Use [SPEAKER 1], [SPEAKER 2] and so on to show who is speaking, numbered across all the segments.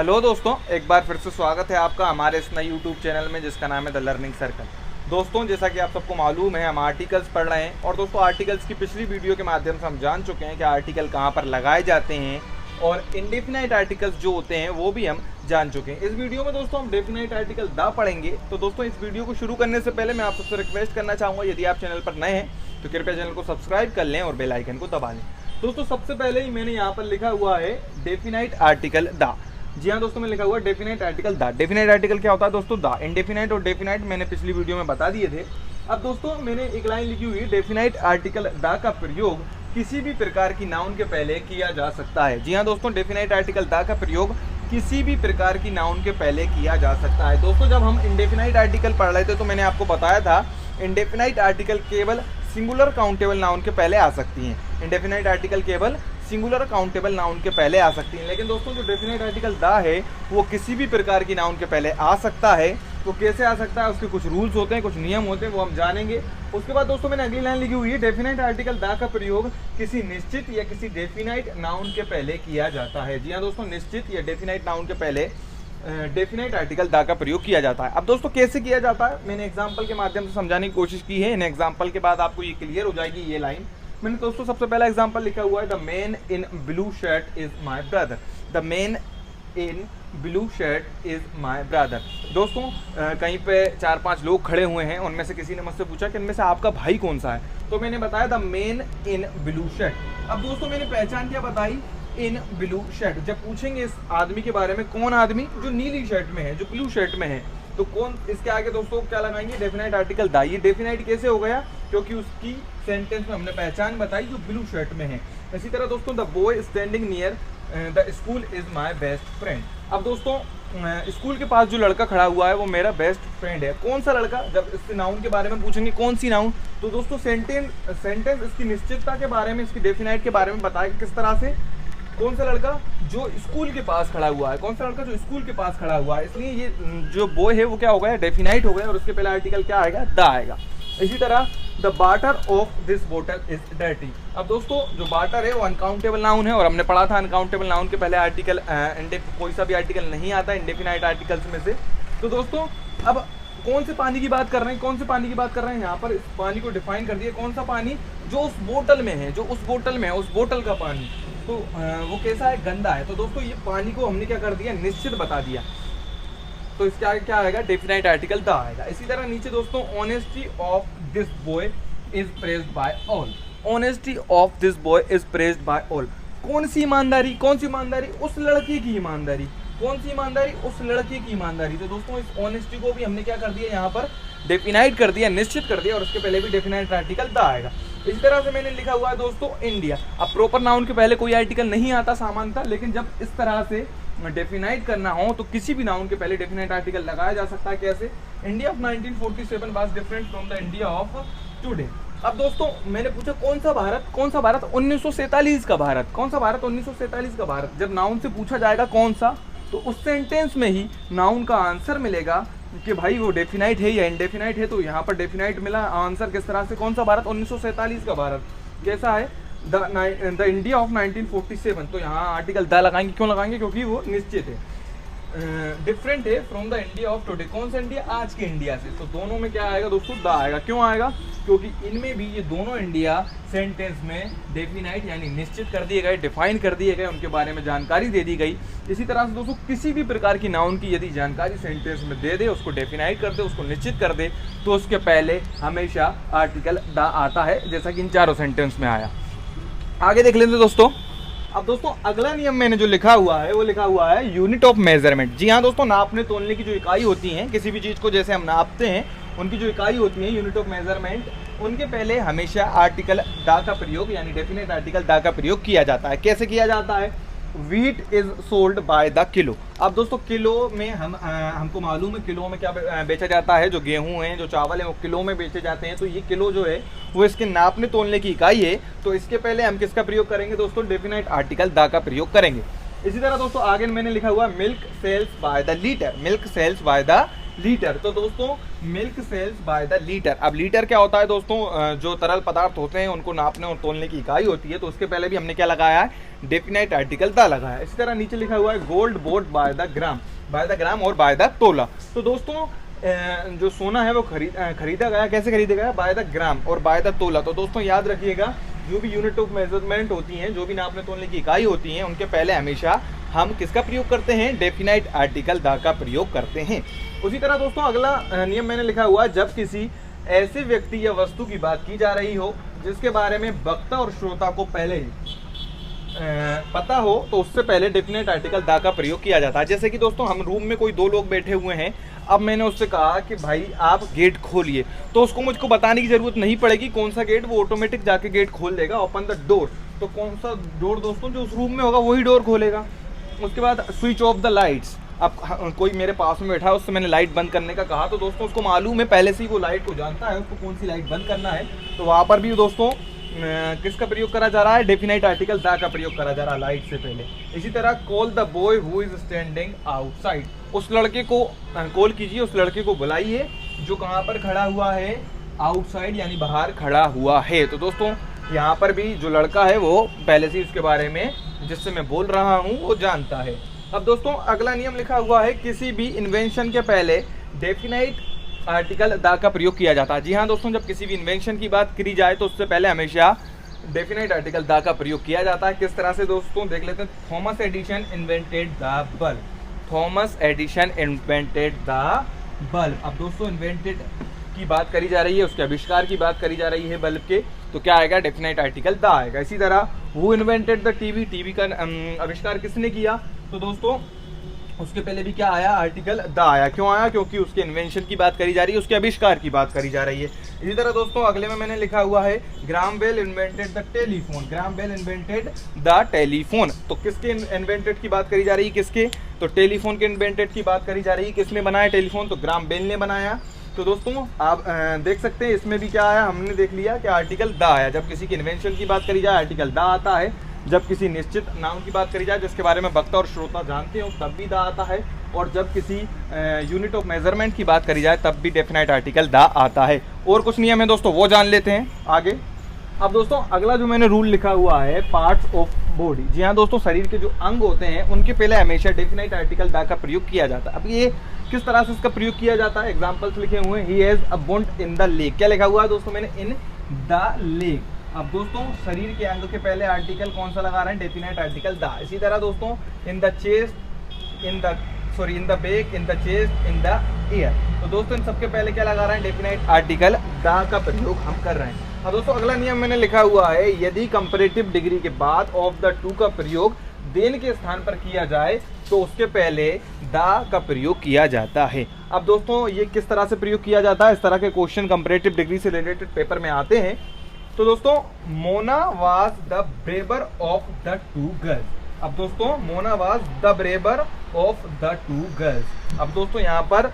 [SPEAKER 1] Hello दोस्तों, एक बार फिर से स्वागत है आपका हमारे इस नए यूट्यूब चैनल में जिसका नाम है द लर्निंग सर्कल। दोस्तों, जैसा कि आप सबको मालूम है, हम आर्टिकल्स पढ़ रहे हैं और दोस्तों आर्टिकल्स की पिछली वीडियो के माध्यम से हम जान चुके हैं कि आर्टिकल कहाँ पर लगाए जाते हैं और इंडेफिनाइट आर्टिकल्स जो होते हैं वो भी हम जान चुके हैं। इस वीडियो में दोस्तों हम डेफिनाइट आर्टिकल दा पढ़ेंगे। तो दोस्तों इस वीडियो को शुरू करने से पहले मैं आप सबसे रिक्वेस्ट करना चाहूँगा, यदि आप चैनल पर नए हैं तो कृपया चैनल को सब्सक्राइब कर लें और बेल आइकन को दबा लें। दोस्तों सबसे पहले ही मैंने यहाँ पर लिखा हुआ है डेफिनाइट आर्टिकल दा। जी हाँ दोस्तों, मैं लिखा हुआ है डेफिनाइट आर्टिकल दा। डेफिनाइट आर्टिकल क्या होता है दोस्तों? दा। इंडेफिनाइट और डेफिनाइट मैंने पिछली वीडियो में बता दिए थे। अब दोस्तों मैंने एक लाइन लिखी हुई है, डेफिनाइट आर्टिकल दा का प्रयोग किसी भी प्रकार की नाउन के पहले किया जा सकता है। जी हाँ दोस्तों, डेफिनाइट आर्टिकल दा का प्रयोग किसी भी प्रकार की नाउन के पहले किया जा सकता है। दोस्तों जब हम इंडेफिनाइट आर्टिकल पढ़ रहे थे तो मैंने आपको बताया था इंडेफिनाइट आर्टिकल केवल सिंगुलर काउंटेबल नाउन के पहले आ सकती हैं। इंडेफिनाइट आर्टिकल केवल सिंगुलर काउंटेबल नाउन के पहले आ सकती हैं। लेकिन दोस्तों जो डेफिनाइट आर्टिकल दा है वो किसी भी प्रकार की नाउन के पहले आ सकता है। तो कैसे आ सकता है, उसके कुछ रूल्स होते हैं, कुछ नियम होते हैं, वो हम जानेंगे। उसके बाद दोस्तों मैंने अगली लाइन लिखी हुई है, डेफिनाइट आर्टिकल दा का प्रयोग किसी निश्चित या किसी डेफिनाइट नाउन के पहले किया जाता है। जी हाँ दोस्तों, निश्चित या डेफिनाइट नाउन के पहले डेफिनाइट आर्टिकल दा का प्रयोग किया जाता है। अब दोस्तों कैसे किया जाता है, मैंने एग्जाम्पल के माध्यम से समझाने की कोशिश की है। इन एग्जाम्पल के बाद आपको ये क्लियर हो जाएगी ये लाइन। मैंने दोस्तों सबसे पहला एग्जाम्पल लिखा हुआ है, the man in blue shirt is my brother. The man in blue shirt is my brother. दोस्तों कहीं पे 4-5 लोग खड़े हुए हैं, उनमें से किसी ने मुझसे पूछा कि इनमें से आपका भाई कौन सा है, तो मैंने बताया the man in blue shirt. अब दोस्तों मैंने पहचान क्या बताई, इन ब्लू शर्ट। जब पूछेंगे इस आदमी के बारे में, कौन आदमी, जो नीली शर्ट में है, जो ब्लू शर्ट में है, तो कौन, इसके आगे दोस्तों क्या लगाएंगे, डेफिनाइट आर्टिकल दा। ये डेफिनाइट कैसे हो गया, क्योंकि उसकी सेंटेंस में हमने पहचान बताई जो ब्लू शर्ट में है। इसी तरह दोस्तों the boy standing near the school is my best friend. अब दोस्तों स्कूल के पास जो लड़का खड़ा हुआ है वो मेरा बेस्ट फ्रेंड है। कौन सा लड़का, जब इससे नाउन के बारे में पूछेंगे कौन सी नाउन, तो दोस्तों सेंटेंस इसकी निश्चितता के बारे में, इसकी डेफिनाइट के बारे में बताएगा किस तरह से। कौन सा लड़का जो स्कूल के पास खड़ा हुआ है, कौन सा लड़का जो स्कूल के पास खड़ा हुआ है, इसलिए ये जो बॉय है वो क्या हो गया, डेफिनाइट हो गया और उसके पहले आर्टिकल क्या आएगा, दा आएगा। इसी तरह द वाटर ऑफ दिस बोतल इज डर्टी। अब दोस्तों जो वाटर है वो अनकाउंटेबल नाउन है और हमने पढ़ा था अनकाउंटेबल नाउन के पहले आर्टिकल कोई सा भी आर्टिकल नहीं आता इंडेफिनाइट आर्टिकल्स में से। तो दोस्तों अब कौन से पानी की बात कर रहे हैं, कौन से पानी की बात कर रहे हैं, यहाँ पर इस पानी को डिफाइन कर दिया, कौन सा पानी, जो उस बोतल में है, जो उस बोतल में है, उस बोतल का पानी, तो वो कैसा है, गंदा है। तो दोस्तों ये पानी को हमने क्या कर दिया, निश्चित बता दिया, तो इसके आगे क्या आएगा, डेफिनाइट आर्टिकल दा आएगा। इसी तरह नीचे दोस्तों honesty of this boy is praised by all. Honesty of this boy is praised by all. कौन सी ईमानदारी, कौन सी ईमानदारी, उस लड़के की ईमानदारी, कौन सी ईमानदारी, उस लड़के की ईमानदारी। तो दोस्तों इस ऑनेस्टी को भी हमने क्या कर दिया, यहाँ पर डेफिनाइट कर दिया, निश्चित कर दिया और उसके पहले भी डेफिनाइट आर्टिकल दा आएगा। इसी तरह से मैंने लिखा हुआ है दोस्तों इंडिया। अब प्रॉपर नाउन के पहले कोई आर्टिकल नहीं आता सामान्यतः, लेकिन जब इस तरह से डेफिनाइट करना हो तो किसी भी नाउन के पहले डेफिनाइट आर्टिकल लगाया जा सकता है। कैसे, India of 1947 was different from the India of today. अब दोस्तों मैंने पूछा कौन सा भारत, कौन सा भारत, 1947 का भारत, कौन सा भारत, 1947 का भारत। जब नाउन से पूछा जाएगा कौन सा, तो उस सेंटेंस में ही नाउन का आंसर मिलेगा कि भाई वो डेफिनाइट है या इंडेफिनाइट है। तो यहाँ पर डेफिनाइट मिला, आंसर किस तरह से, कौन सा भारत, 1947 का भारत। कैसा है, द इंडिया ऑफ 1947। तो यहाँ आर्टिकल दा लगाएंगे, क्यों लगाएंगे, क्योंकि वो निश्चित है। डिफरेंट है from the India of today. कौन सा इंडिया, आज के इंडिया से। तो दोनों में क्या आएगा दोस्तों, दा आएगा। क्यों आएगा, क्योंकि इनमें भी ये दोनों इंडिया सेंटेंस में डेफिनाइट यानी निश्चित कर दिए गए, डिफाइन कर दिए गए, उनके बारे में जानकारी दे दी गई। इसी तरह से दोस्तों किसी भी प्रकार की नाउन की यदि जानकारी सेंटेंस में दे दे, उसको डेफिनाइट कर दे, उसको निश्चित कर दे, तो उसके पहले हमेशा आर्टिकल दा आता है, जैसा कि इन चारों सेंटेंस में आया। आगे देख लेते दोस्तों। अब दोस्तों अगला नियम मैंने जो लिखा हुआ है वो लिखा हुआ है यूनिट ऑफ मेजरमेंट। जी हाँ दोस्तों, नापने तोलने की जो इकाई होती हैं, किसी भी चीज़ को जैसे हम नापते हैं, उनकी जो इकाई होती है यूनिट ऑफ मेजरमेंट, उनके पहले हमेशा आर्टिकल दा का प्रयोग यानी डेफिनेट आर्टिकल दा का प्रयोग किया जाता है। कैसे किया जाता है, wheat is sold by the kilo. अब दोस्तों किलो में हमको मालूम है किलो में क्या बेचा जाता है, जो गेहूं है, जो चावल है, वो किलो में बेचे जाते हैं। तो ये किलो जो है वो इसके नापने तोलने की इकाई है। तो इसके पहले हम किसका प्रयोग करेंगे दोस्तों, डेफिनाइट आर्टिकल दा का प्रयोग करेंगे। इसी तरह दोस्तों आगे मैंने लिखा हुआ milk sells by the litre. Milk sells by the litre. तो दोस्तों milk sells by the litre. अब लीटर क्या होता है दोस्तों, जो तरल पदार्थ होते हैं उनको नापने और तोलने की इकाई होती है। तो उसके पहले भी हमने क्या लगाया है, डेफिनाइट आर्टिकल द लगाया। इसी तरह नीचे लिखा हुआ है gold boat by the gram और बाय द तोला। तो दोस्तों जो सोना है वो खरीदा गया, कैसे खरीदा गया, बाय द ग्राम और बाय द तोला। तो दोस्तों याद रखिएगा, जो भी यूनिट ऑफ मेजरमेंट होती हैं, जो भी नापने तोलने की इकाई होती हैं, उनके पहले हमेशा हम किसका प्रयोग करते हैं, डेफिनाइट आर्टिकल द का प्रयोग करते हैं। उसी तरह दोस्तों अगला नियम मैंने लिखा हुआ है, जब किसी ऐसे व्यक्ति या वस्तु की बात की जा रही हो जिसके बारे में वक्ता और श्रोता को पहले ही पता हो, तो उससे पहले डेफिनेट आर्टिकल द का प्रयोग किया जाता है। जैसे कि दोस्तों हम रूम में कोई दो लोग बैठे हुए हैं, अब मैंने उससे कहा कि भाई आप गेट खोलिए, तो उसको मुझको बताने की जरूरत नहीं पड़ेगी कौन सा गेट, वो ऑटोमेटिक जाके गेट खोल देगा, ओपन द डोर। तो कौन सा डोर दोस्तों, जो उस रूम में होगा वही डोर खोलेगा। उसके बाद स्विच ऑफ द लाइट्स। अब कोई मेरे पास में बैठा है, उससे मैंने लाइट बंद करने का कहा, तो दोस्तों उसको मालूम है पहले से ही, वो लाइट को जानता है उसको कौन सी लाइट बंद करना है। तो वहाँ पर भी दोस्तों किसका प्रयोग करा जा रहा है, डेफिनाइट आर्टिकल द का प्रयोग करा जा रहा है लाइट से पहले। इसी तरह call the boy who is standing outside. उस लड़के को कॉल कीजिए, उस लड़के को बुलाइए जो कहाँ पर खड़ा हुआ है, आउटसाइड यानी बाहर खड़ा हुआ है। तो दोस्तों यहाँ पर भी जो लड़का है वो पहले से उसके बारे में जिससे मैं बोल रहा हूँ वो जानता है। अब दोस्तों अगला नियम लिखा हुआ है, किसी भी इन्वेंशन के पहले डेफिनाइट आर्टिकल द का प्रयोग किया जाता है। जी हाँ दोस्तों, जब किसी भी इन्वेंशन की बात करी जाए तो उससे पहले हमेशा डेफिनाइट आर्टिकल द का प्रयोग किया जाता है। किस तरह से दोस्तों देख लेते हैं। Thomas Edison invented the bulb. Thomas Edison invented the bulb. अब दोस्तों इन्वेंटेड की बात करी जा रही है, उसके आविष्कार की बात करी जा रही है बल्ब के, तो क्या आएगा, डेफिनाइट आर्टिकल द आएगा। इसी तरह who invented the TV. TV का आविष्कार किसने किया, तो दोस्तों उसके पहले भी क्या आया, आर्टिकल द आया। क्यों आया, क्योंकि उसके इन्वेंशन की बात करी जा रही है, उसके आविष्कार की बात करी जा रही है। इसी तरह दोस्तों अगले में मैंने लिखा हुआ है Graham Bell invented the telephone. Graham Bell invented the telephone. तो किसके इन्वेंटेड की बात करी जा रही है, किसके, तो टेलीफोन के इन्वेंटेड की बात करी जा रही है। किसने बनाया टेलीफोन, तो ग्राम बेल ने बनाया। तो दोस्तों आप देख सकते हैं इसमें भी क्या आया, हमने देख लिया कि आर्टिकल द आया। जब किसी के इन्वेंशन की बात करी जाए आर्टिकल द आता है, जब किसी निश्चित नाम की बात करी जाए जिसके बारे में वक्ता और श्रोता जानते हो तब भी द आता है, और जब किसी यूनिट ऑफ मेजरमेंट की बात करी जाए तब भी डेफिनाइट आर्टिकल द आता है। और कुछ नियम है दोस्तों वो जान लेते हैं आगे। अब दोस्तों अगला जो मैंने रूल लिखा हुआ है, पार्ट्स ऑफ बॉडी। जी हाँ दोस्तों, शरीर के जो अंग होते हैं उनके पहले हमेशा डेफिनाइट आर्टिकल द का प्रयोग किया जाता है। अब ये किस तरह से इसका प्रयोग किया जाता है, एग्जाम्पल्स लिखे हुए हैं। He has a wound in the leg. क्या लिखा हुआ है दोस्तों मैंने, इन द लेग। अब दोस्तों शरीर के अंग के पहले आर्टिकल कौन सा लगा रहे हैं, डेफिनाइट आर्टिकल द। इसी तरह दोस्तों in the chest, in the back, in the chest, in the year. तो दोस्तों इन सबके पहले क्या लगा रहे हैं, डेफिनाइट आर्टिकल द का प्रयोग हम कर रहे हैं। अब दोस्तों अगला नियम मैंने लिखा हुआ है, यदि कंपैरेटिव डिग्री के बाद ऑफ द टू का प्रयोग देन के स्थान पर किया जाए तो उसके पहले द का प्रयोग किया जाता है। अब दोस्तों ये किस तरह से प्रयोग किया जाता है, इस तरह के क्वेश्चन कंपैरेटिव डिग्री से रिलेटेड पेपर में आते हैं। तो दोस्तों Mona was the braver of the two girls. अब दोस्तों Mona was the braver of the two girls. अब दोस्तों यहाँ पर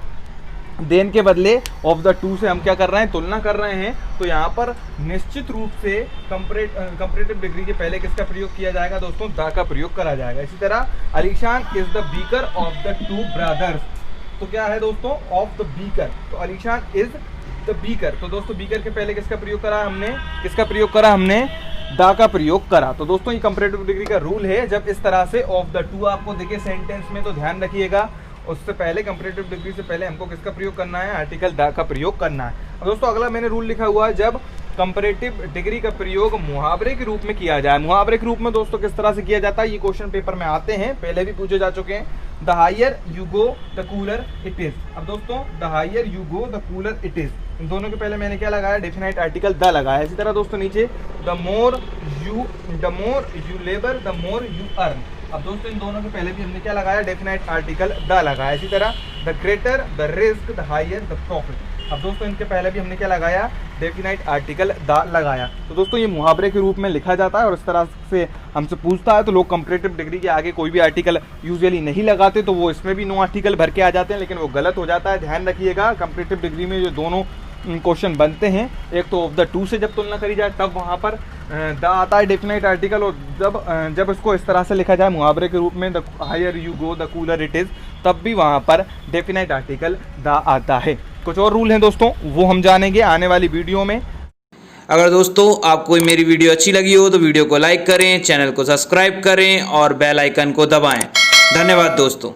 [SPEAKER 1] देन के बदले ऑफ द टू से हम क्या कर रहे हैं, तुलना कर रहे हैं। तो यहाँ पर निश्चित रूप से कंपैरेटिव डिग्री के पहले किसका प्रयोग किया जाएगा दोस्तों, द का प्रयोग करा जाएगा। इसी तरह Alishan is the beaker of the two brothers. तो क्या है दोस्तों, ऑफ द बीकर। तो अलीशान इज द बीकर। तो दोस्तों बीकर के पहले किसका प्रयोग करा हमने, किसका प्रयोग करा हमने, द का प्रयोग करा। तो दोस्तों ये कंपैरेटिव डिग्री का रूल है, जब इस तरह से ऑफ द टू आपको देखे सेंटेंस में तो ध्यान रखिएगा, उससे पहले कंपैरेटिव डिग्री से पहले हमको किसका प्रयोग करना है, आर्टिकल द का प्रयोग करना है। अब दोस्तों अगला मैंने रूल लिखा हुआ है, जब कंपैरेटिव डिग्री का प्रयोग मुहावरे के रूप में किया जाए। मुहावरे के रूप में दोस्तों किस तरह से किया जाता है, ये क्वेश्चन पेपर में आते हैं, पहले भी पूछे जा चुके हैं। The higher you go the cooler it is. अब दोस्तों the higher you go the cooler it is, इन दोनों के पहले मैंने क्या लगाया, डेफिनाइट आर्टिकल द लगाया। इसी तरह दोस्तों नीचे the more you labour the more you earn. अब दोस्तों इन दोनों के पहले भी हमने क्या लगाया, डेफिनाइट आर्टिकल द लगाया। इसी तरह the greater the risk the higher the profit. अब दोस्तों इनके पहले भी हमने क्या लगाया, डेफिनाइट आर्टिकल द लगाया। तो दोस्तों ये मुहावरे के रूप में लिखा जाता है और इस तरह से हमसे पूछता है तो लोग कंपैरेटिव डिग्री के आगे कोई भी आर्टिकल यूजुअली नहीं लगाते, तो वो इसमें भी नो आर्टिकल भर के आ जाते हैं, लेकिन वो गलत हो जाता है। ध्यान रखिएगा कंपैरेटिव डिग्री में जो दोनों क्वेश्चन बनते हैं, एक तो ऑफ द टू से जब तुलना करी जाए तब वहाँ पर द आता है डेफिनाइट आर्टिकल, और जब इसको इस तरह से लिखा जाए मुहावरे के रूप में, the higher you go the cooler it is, तब भी वहाँ पर डेफिनेट आर्टिकल द आता है। कुछ और रूल हैं दोस्तों, वो हम जानेंगे आने वाली वीडियो में।
[SPEAKER 2] अगर दोस्तों आपको मेरी वीडियो अच्छी लगी हो तो वीडियो को लाइक करें, चैनल को सब्सक्राइब करें और बेल आइकन को दबाएं। धन्यवाद दोस्तों।